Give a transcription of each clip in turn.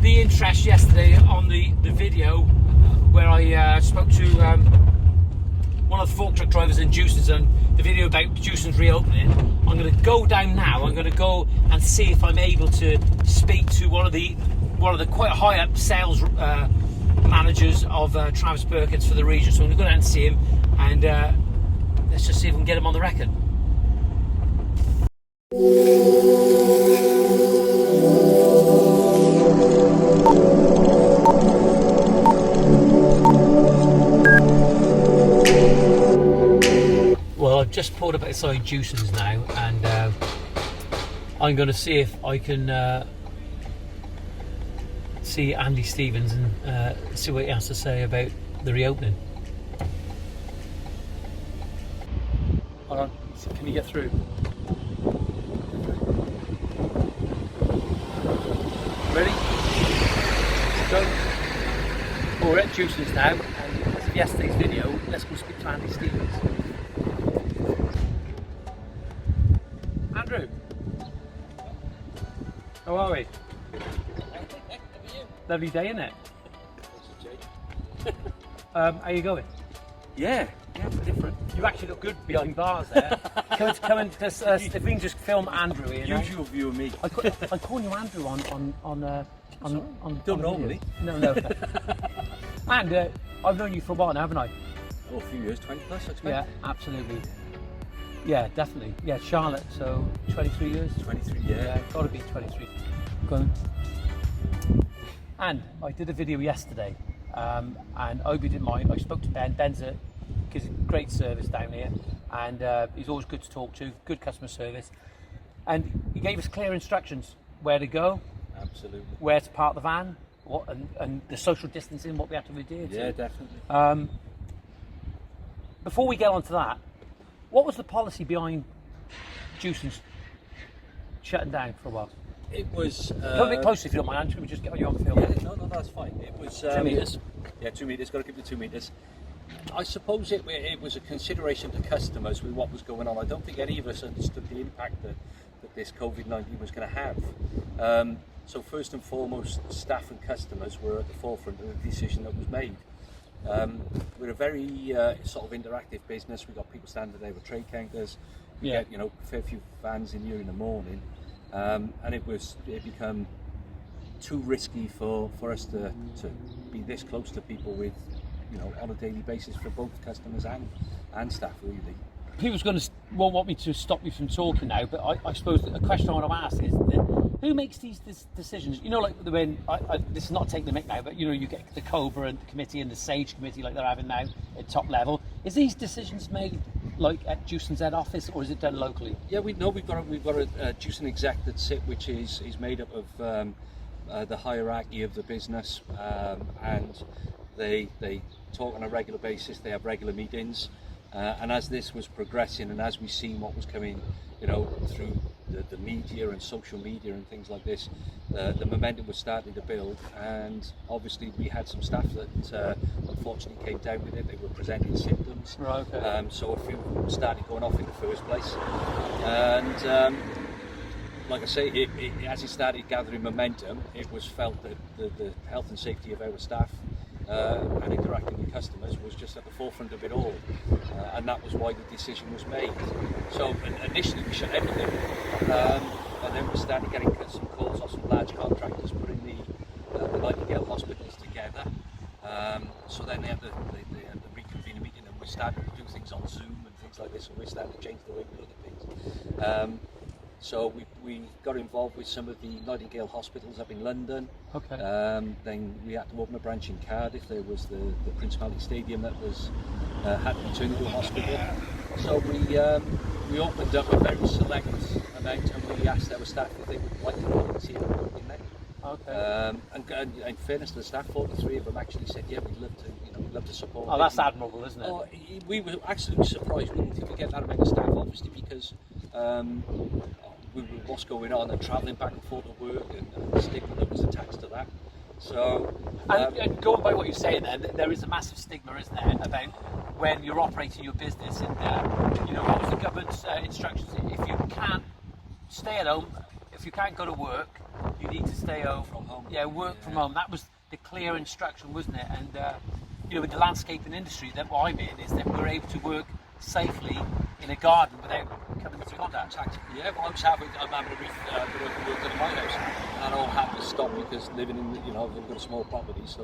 the interest yesterday on the video where I spoke to one of the fork truck drivers in Jewsons, and the video about Jewsons reopening. I'm going to go down now. I'm going to go and see if I'm able to speak to one of the quite high up sales managers of Travis Perkins for the region. So I'm going to go down and see him, and let's just see if we can get him on the record. Well, I've just pulled up outside Jewsons now, and I'm going to see if I can see Andy Stevens and see what he has to say about the reopening. Hold on, can you get through? Ready? Go. Well, we're at Jewsons now, and because of yesterday's video, let's go speak to Andy Stevens. Andrew, how are we? Lovely day, isn't it? How you going? Yeah, it's different. You actually look good behind bars there. come and just, if we can just film Andrew here. Usual view of me. I'm calling you Andrew on Don't normally. No. And I've known you for a while now, haven't I? Oh, a few years, 20 plus, I expect. Yeah, absolutely. Yeah, definitely. Yeah, Charlotte. So 23 years. 23, yeah. Got to be 23. Go on. And I did a video yesterday, and I hope you didn't mind. I spoke to Ben. Ben's gives a great service down here, and he's always good to talk to, good customer service. And he gave us clear instructions where to go, Absolutely. where to park the van, and the social distancing, what we have to adhere to. Yeah, definitely. Before we get on to that, what was the policy behind Jewsons shutting down for a while? It was... Come a bit closer if you don't mind, Andrew. We just get you on film. Yeah, no, that's fine. It was... 2 metres. Yeah, 2 metres, got to keep the 2 metres. I suppose it was a consideration to customers with what was going on. I don't think any of us understood the impact that this COVID-19 was going to have. So first and foremost, staff and customers were at the forefront of the decision that was made. We're a very sort of interactive business. We've got people standing there with trade counters. We get, a fair few vans in here in the morning. And it become too risky for us to be this close to people with, on a daily basis for both customers and staff, really. People's going to want me to stop you from talking now, but I suppose a question I want to ask is who makes these decisions? Like when this is not taking the mick now, but you get the Cobra and the committee and the Sage committee like they're having now at top level. Is these decisions made like at Jewsons head office, or is it done locally? Yeah, we've got a Jewson exec that which is made up of the hierarchy of the business, and they talk on a regular basis. They have regular meetings. And as this was progressing, and as we seen what was coming, through the media and social media and things like this, the momentum was starting to build. And obviously, we had some staff that unfortunately came down with it. They were presenting symptoms. Right. Okay. So a few started going off in the first place. And like I say, as it started gathering momentum, it was felt that the health and safety of our staff and interacting with customers was just at the forefront of it all, and that was why the decision was made. So initially we shut everything, and then we started getting some calls off some large contractors putting the Nightingale hospitals together. So then they had to reconvene a meeting, and we started to do things on Zoom and things like this, and we started to change the way we look at things. So we got involved with some of the Nightingale hospitals up in London. Okay. Then we had to open a branch in Cardiff. There was the Principality Stadium that was had to be turned into a hospital. So we opened up a very select amount, and we asked our staff if they would like to volunteer in there. Okay. And in fairness to the staff, 43 of them actually said, yeah, we'd love to support. Oh, that's admirable, isn't it? Oh, we were absolutely surprised. We didn't think we'd get that amount of staff, obviously, because what's going on and travelling back and forth to work and the stigma that was attached to that. So, and going by what you're saying there is a massive stigma, isn't there, about when you're operating your business, and what was the government's instructions? If you can't stay at home, if you can't go to work, you need to stay home. From home. Yeah, work from home. That was the clear instruction, wasn't it? And you know, with the landscaping industry that I'm in, is that we're able to work safely in a garden without coming into contact. Yeah, well, I'm having a bit of work done in my house, and that all had to stop because living in, you know, we've got a small property, so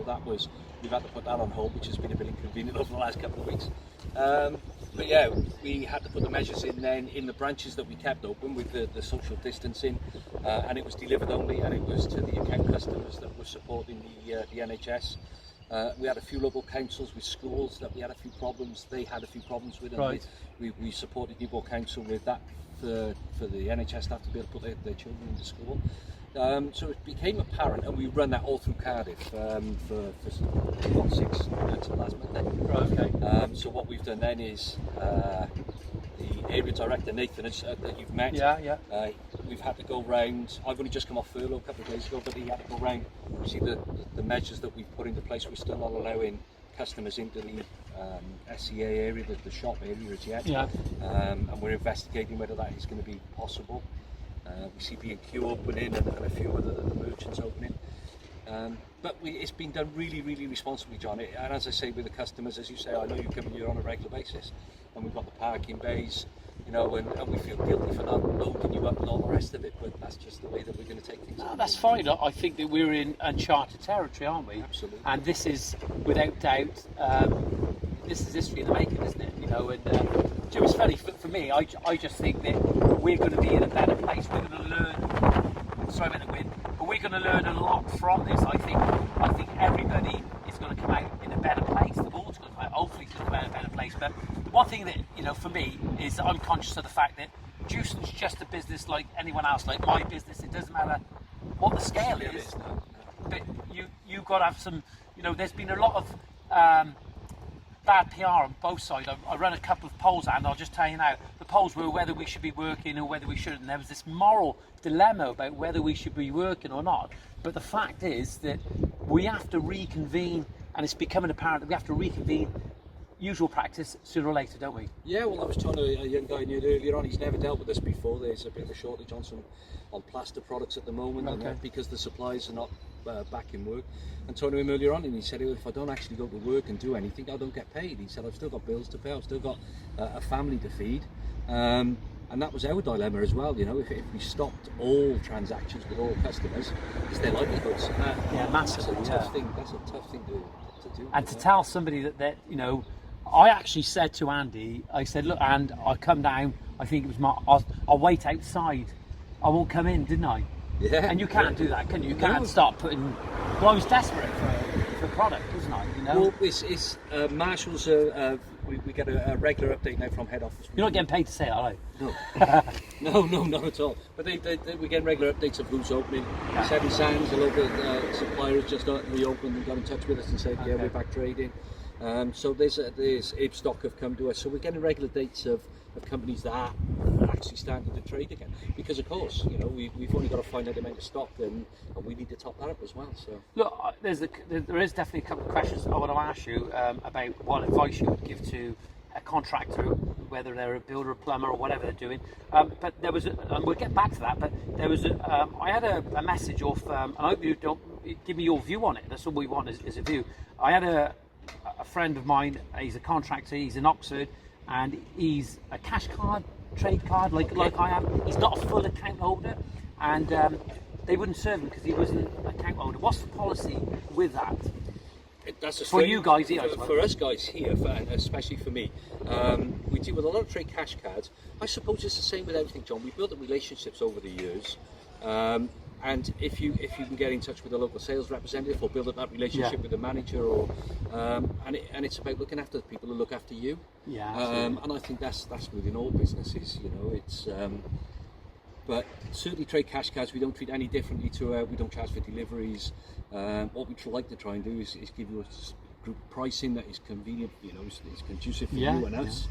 we've had to put that on hold, which has been a bit inconvenient over the last couple of weeks. But yeah, we had to put the measures in then in the branches that we kept open with the social distancing, and it was delivered only, and it was to the account customers that were supporting the NHS. We had a few local councils with schools that we had a few problems. They had a few problems with, and Right. we supported Newport Council with that for the NHS staff to be able to put their children into school. So it became apparent, and we run that all through Cardiff for 6 until last Monday. Right, okay. So what we've done then is the area director Nathan that you've met. Yeah. We've had to go round. I've only just come off furlough a couple of days ago, but he had to go round. See the measures that we've put into place. We're still not allowing customers into the SCA area, the shop area as yet. Yeah. And we're investigating whether that is going to be possible. We see B&Q opening and a few other merchants opening. But it's been done really, really responsibly, John. And as I say with the customers, as you say, I know you come in here on a regular basis, and we've got the parking bays, you know, and we feel guilty for not loading you up and all the rest of it, but that's just the way that we're going to take things. No, that's fine. I think that we're in uncharted territory, aren't we? Absolutely. And this is, without doubt, this is history in the making, isn't it? You know, and Joe, it's funny for me. I just think that we're going to be in a better place. We're going to learn. Sorry about the wind, but we're going to learn a lot from this. I think everybody is going to come out in a better place. The world's going to come out. Hopefully, it's going to come out in a better place. But the one thing that, you know, for me is I'm conscious of the fact that Jewsons is just a business like anyone else, like my business. It doesn't matter what the scale is, but you've got to have some. You know, there's been a lot of bad PR on both sides. I run a couple of polls, and I'll just tell you now, the polls were whether we should be working or whether we shouldn't. And there was this moral dilemma about whether we should be working or not. But the fact is that we have to reconvene, and it's becoming apparent that we have to reconvene usual practice sooner or later, don't we? Yeah, well, I was talking to a young guy earlier on. He's never dealt with this before. There's a bit of a shortage on plaster products at the moment, Okay. and because the suppliers are not back in work. And talking to him earlier on, and he said, if I don't actually go to work and do anything, I don't get paid. He said, I've still got bills to pay. I've still got a family to feed. And that was our dilemma as well. You know, if we stopped all transactions with all customers, is their livelihoods? Yeah, massively. That's a tough thing. That's a tough thing to do. And to tell somebody that you know, I actually said to Andy, I said, look, and I come down. I think it was I'll wait outside. I won't come in, didn't I? Yeah. And you can't do that, can you? You No. can't start putting. Well, I was desperate for product, wasn't I? You know. Well, it's Marshall's. We get a regular update now from head office. You're not getting paid to say it, are you? No, not at all. But we get regular updates of who's opening. Yeah. Seven Sands, a local supplier, has just reopened and got in touch with us and said, yeah, Okay. we're back trading. So there's Ibstock have come to us. So we're getting regular dates of companies that are actually starting to trade again. Because of course, you know, we've only got to find out the amount of stock, and we need to top that up as well. So Look, there is definitely a couple of questions I want to ask you about what advice you would give to a contractor, whether they're a builder, a plumber, or whatever they're doing. But there was, and we'll get back to that. But there was, I had a message off, and I hope you don't give me your view on it. That's all we want is a view. I had a friend of mine. He's a contractor. He's in Oxford, and he's a cash card, trade card, like I am. He's not a full account holder, and they wouldn't serve him because he wasn't an account holder. What's the policy with that? that's a For you guys here, I for, suppose. for us guys here, and especially for me, we deal with a lot of trade cash cards. I suppose it's the same with everything, John. We've built up relationships over the years, and if you can get in touch with a local sales representative or build up that relationship Yeah. with a manager, or and it's about looking after the people who look after you. Yeah, absolutely. And I think that's within all businesses. You know, it's. But certainly trade cash cards we don't treat any differently to we don't charge for deliveries. What we like to try and do is give you a group pricing that is convenient, you know, is conducive for Yeah, you and us.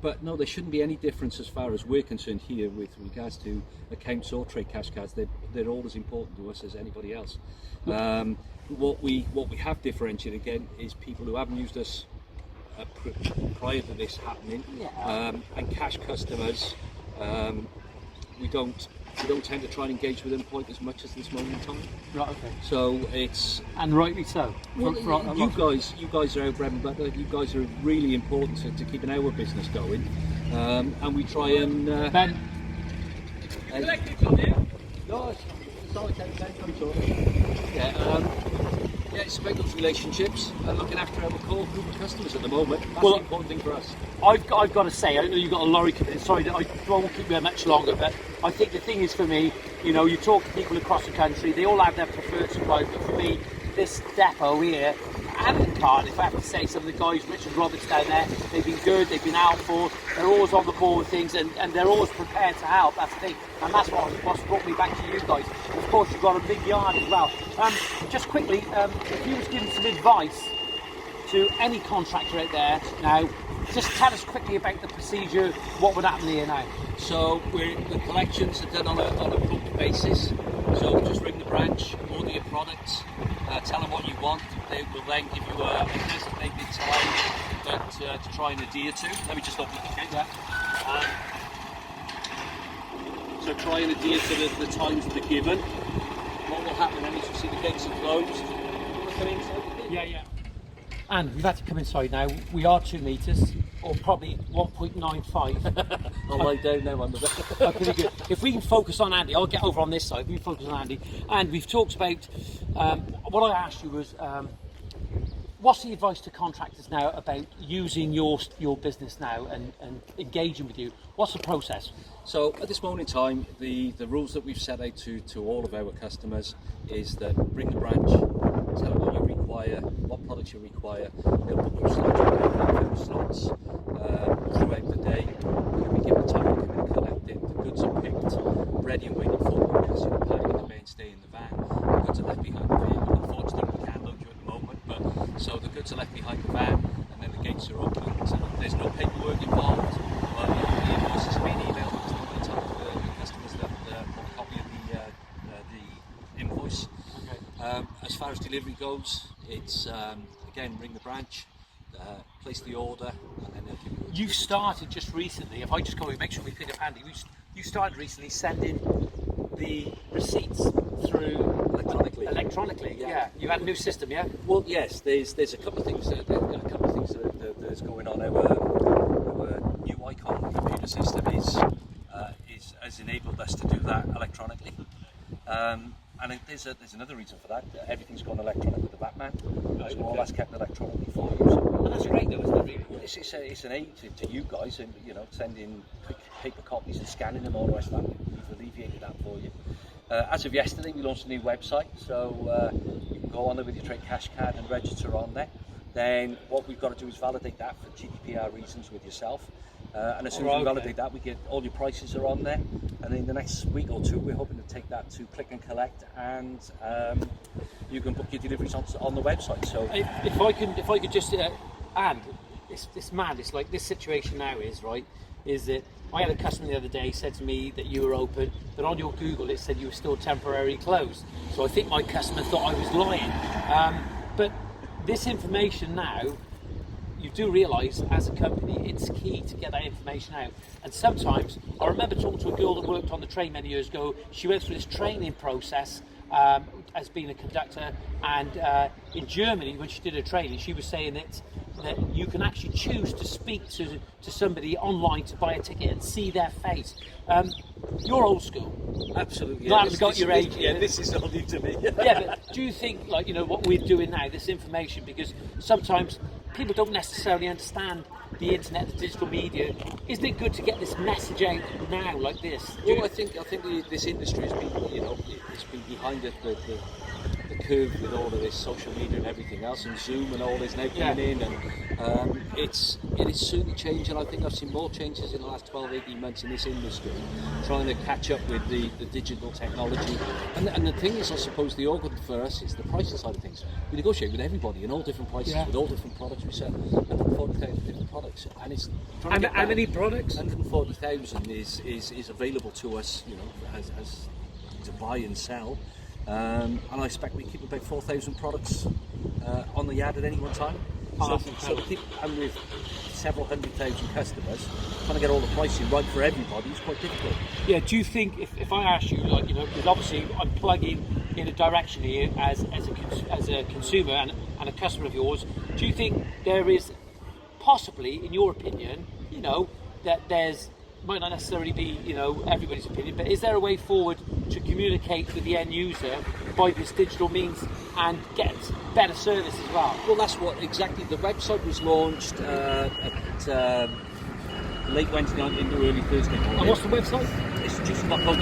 But no, there shouldn't be any difference as far as we're concerned here with regards to accounts or trade cash cards. They're all as important to us as anybody else. What we have differentiated again is people who haven't used us prior to this happening, Yeah. and cash customers. We don't we don't tend to try and engage with them quite as much as this moment in time. Right. Okay. So it's And rightly so. well, you guys are our bread and butter. You guys are really important to keeping our business going, and we try and. Ben. Yeah, it's about those relationships and looking after our core group of customers at the moment. That's Well, the important thing for us. I've got to say, I know you've got a lorry coming in. Sorry, I won't keep you there much longer, but I think the thing is for me, you know, you talk to people across the country, they all have their preferred suppliers, but for me, this depot here, and in Cardiff, I have to say, some of the guys, Richard Roberts down there, they've been good, they've been helpful, they're always on the ball with things, and they're always prepared to help. That's the thing, and that's what's brought me back to you guys. Of course, you've got a big yard as well. Just quickly, if you was giving some advice to any contractor out there now, just tell us quickly about the procedure, what would happen here now? So the collections are done on a booked basis. So just ring the branch, order your products, tell them what you want. They will then give you a designated time to try and adhere to. Let me just open it again. Yeah. So try and adhere to the times that are given. What will happen then is you see the gates are closed. You want to come inside? Yeah. And we've had to come inside now. We are 2 metres, or probably 1.95. I'll lie down now under there. Pretty good. If we can focus on Andy, I'll get over on this side. We can focus on Andy. And we've talked about, what I asked you was, what's the advice to contractors now about using your business now and engaging with you? What's the process? So at this moment in time, the rules that we've set out to all of our customers is that bring the branch, tell them what you require, what products you require. They'll book you slots throughout the day. You'll be given time to come in and collect it. The goods are picked, ready and waiting for you because you're packing the main stay in the van. The goods are left behind the vehicle. Unfortunately, we can't load you at the moment, but so the goods are left behind the van, and then the gates are open. So there's no paperwork involved. The invoices are being emailed because they want to tell the customers that want a copy of the invoice. Okay. As far as delivery goes, it's again ring the branch, place the order, and then they'll give you. You've started just recently. If I just go and make sure we pick up Andy, you started recently sending the receipts through electronically. Yeah. You had a new system, yeah. Well, yes. There's a couple of things that's going on. Our new Icon computer system has enabled us to do that electronically. And there's another reason for that. Everything's gone electronic with the Batman. So all that's kept electronically for you. So that's great, though, isn't it? Really? It's an aid to you guys, and sending quick paper copies and scanning them all the rest of that. We've alleviated that for you. As of yesterday, we launched a new website, so you can go on there with your trade cash card and register on there. Then what we've got to do is validate that for GDPR reasons with yourself. And as soon as we validate that, we get all your prices are on there. And in the next week or two, we're hoping to take that to click and collect, and you can book your deliveries on the website. So if I could just add, it's mad. It's like this situation now is that I had a customer the other day said to me that you were open, but on your Google it said you were still temporarily closed. So I think my customer thought I was lying. But this information now, you do realise as a company it's key to get that information out. And sometimes, I remember talking to a girl that worked on the train many years ago. She went through this training process as being a conductor, and in Germany when she did her training she was saying that you can actually choose to speak to somebody online to buy a ticket and see their face. You're old school. Absolutely. I haven't got your age. Yeah, this is all new to me. Yeah, but do you think, like, what we're doing now, this information, because sometimes people don't necessarily understand the internet, the digital media. Isn't it good to get this message out now, like this? Well, I think this industry has been, it's been behind the curve with all of this social media and everything else, and Zoom and all this now coming in, and it is certainly changing. I think I've seen more changes in the last 12-18 months in this industry, trying to catch up with the digital technology. And the thing is, I suppose the organ for us is the pricing side of things. We negotiate with everybody in all different prices, with all different products. We sell 140,000 different products, and it's how many products? 140,000 is available to us, as to buy and sell. And I expect we keep about 4,000 products on the yard at any one time. Oh, so people, and with several 100,000 customers, trying to get all the pricing right for everybody is quite difficult. Yeah, do you think if I ask you, like, you know, because obviously I'm plugging in a direction here as a consumer and a customer of yours, do you think there is possibly, in your opinion, you know, that there's might not necessarily be, you know, everybody's opinion, but is there a way forward to communicate with the end user by this digital means and get better service as well? Well, that's what exactly. The website was launched at late Wednesday night into early Thursday morning. And what's the website? It's jewsons.co.uk.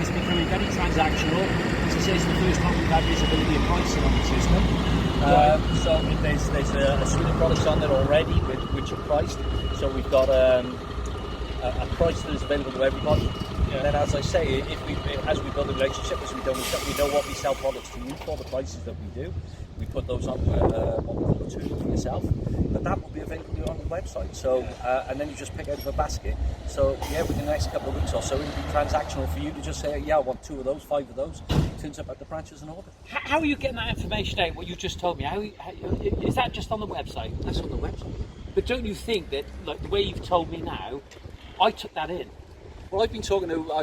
It's becoming very transactional. As I say, it's the first time we've had visibility and pricing on the system. So there's a suite of products on there already which are priced. So we've got a price that is available to everybody. Yeah. And then, as I say, as we build a relationship, as we know what we sell products to you for, the prices that we do. We put those on what we call the tool for yourself, but that will be available on the website. So, and then you just pick out of a basket. So, yeah, within the next couple of weeks or so, it'll be transactional for you to just say, yeah, I want 2 of those, 5 of those. It turns up at the branches and order. How are you getting that information out? What you just told me? How is that just on the website? That's on the website. But don't you think that, like the way you've told me now, I took that in? Well, I've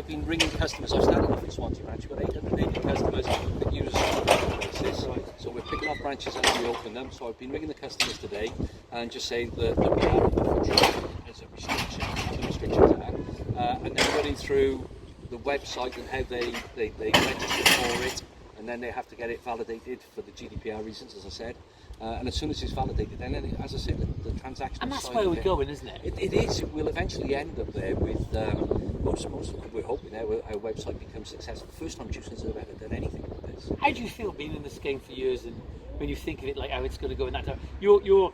been ringing customers. I've started off in Swansea branch. We've got 880 customers that use us on a regular basis. Right. So we're picking up branches as we open them. So I've been ringing the customers today and just saying that we have the foot traffic as a restriction, what the restrictions are, and then running through the website and how they register for it, and then they have to get it validated for the GDPR reasons, as I said. And as soon as it's validated, then, as I said, the transactional and that's side where we're going, isn't it? It is. We'll eventually end up there with most we're hoping our website becomes successful. First time Jewsons have ever done anything like this. How do you feel being in this game for years, and when you think of it like how it's going to go in that time? You're going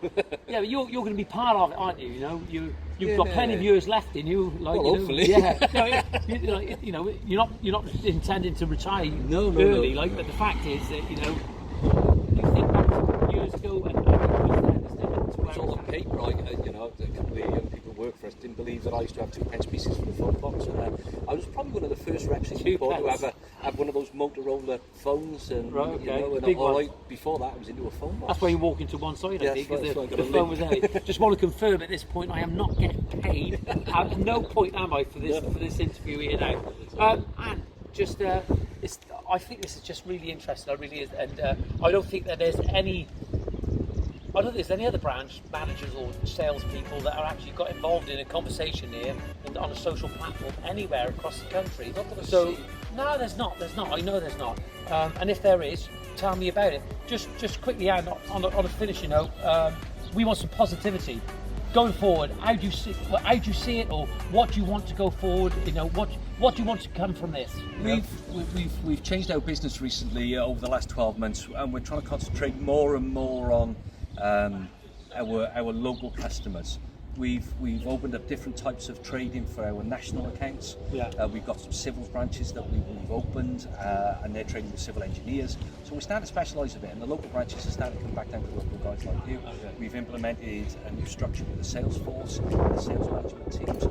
to be part of it, aren't you? You know, you've got plenty of years left in you. Like, well, hopefully, you know, you're not intending to retire early. Like, but the fact is that you think back years ago and it's all on paper, right? You know, a couple of young people who work for us didn't believe that I used to have 2 pence pieces for the phone box. And I was probably one of the first reps in Newport to have one of those Motorola phones. And before that, I was into a phone box. That's why you walk into one side, I think, because the phone was there. Just want to confirm at this point, I am not getting paid. At no point am I for this interview here now. And just, I think this is just really interesting. I really is, and I don't think that there's any. I don't think there's any other branch managers or salespeople that are actually got involved in a conversation here and on a social platform anywhere across the country. So no, there's not. I know there's not. And if there is, tell me about it. Just quickly, and on a finishing note, we want some positivity going forward. How do you see it, or what do you want to go forward? You know, what do you want to come from this? We've changed our business recently over the last 12 months, and we're trying to concentrate more and more on our local customers. We've opened up different types of trading for our national accounts. We've got some civils branches that we've opened, and they're trading with civil engineers. So we're starting to specialise a bit, and the local branches are starting to come back down to local guys like you. We've implemented a new structure with the sales force, the sales management teams,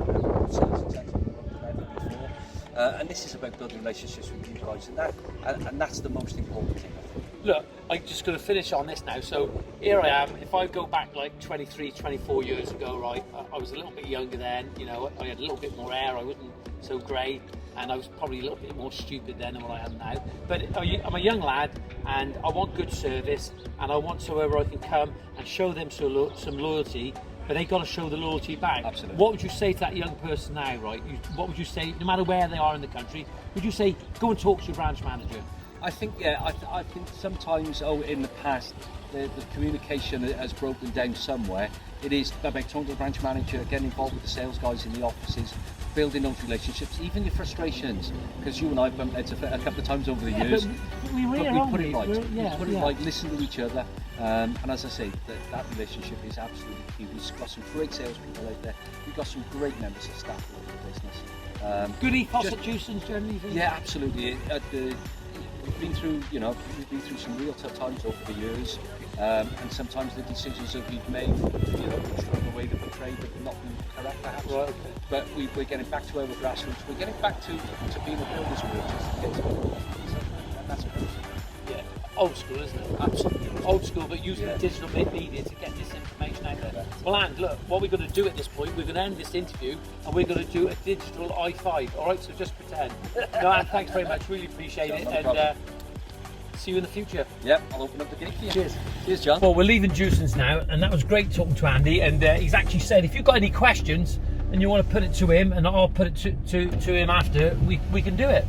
sales executives than ever before. And this is about building relationships with you guys, and that's the most important thing, I think. Look, I'm just going to finish on this now. So here I am. If I go back like 23, 24 years ago, right, I was a little bit younger then. You know, I had a little bit more hair. I wasn't so grey, and I was probably a little bit more stupid then than what I am now. But I'm a young lad, and I want good service, and I want somewhere I can come and show them some loyalty. But they got to show the loyalty back. Absolutely. What would you say to that young person now, right? What would you say, no matter where they are in the country, would you say, go and talk to your branch manager? I think, I think sometimes, in the past, the communication has broken down somewhere. It is about talking to the branch manager, getting involved with the sales guys in the offices, building those relationships, even your frustrations, because you and I have bumped into a couple of times over the years. But we put it right. We put it right, listen to each other, and as I say, that relationship is absolutely key. We've got some great salespeople out there. We've got some great members of staff in the business. Good ethos at Jewsons, generally. Yeah, absolutely. We've been through some real tough times over the years, and sometimes the decisions that we've made, from the way that we trade have not been correct, perhaps. Right, okay. But we're getting back to our grassroots. We're getting back to being a builder's group, just to get to and that's great. Yeah. old school, isn't it? Absolutely. Old school, but using the digital media to get this information out there. Well, and look, what we're going to do at this point, we're going to end this interview and we're going to do a digital i5. All right, so just pretend. No, and thanks very much. Really appreciate it. And see you in the future. Yep, I'll open up the gate for you. Cheers. Cheers, John. Well, we're leaving Jewsons now, and that was great talking to Andy. And he's actually said if you've got any questions and you want to put it to him, and I'll put it to him after, we can do it.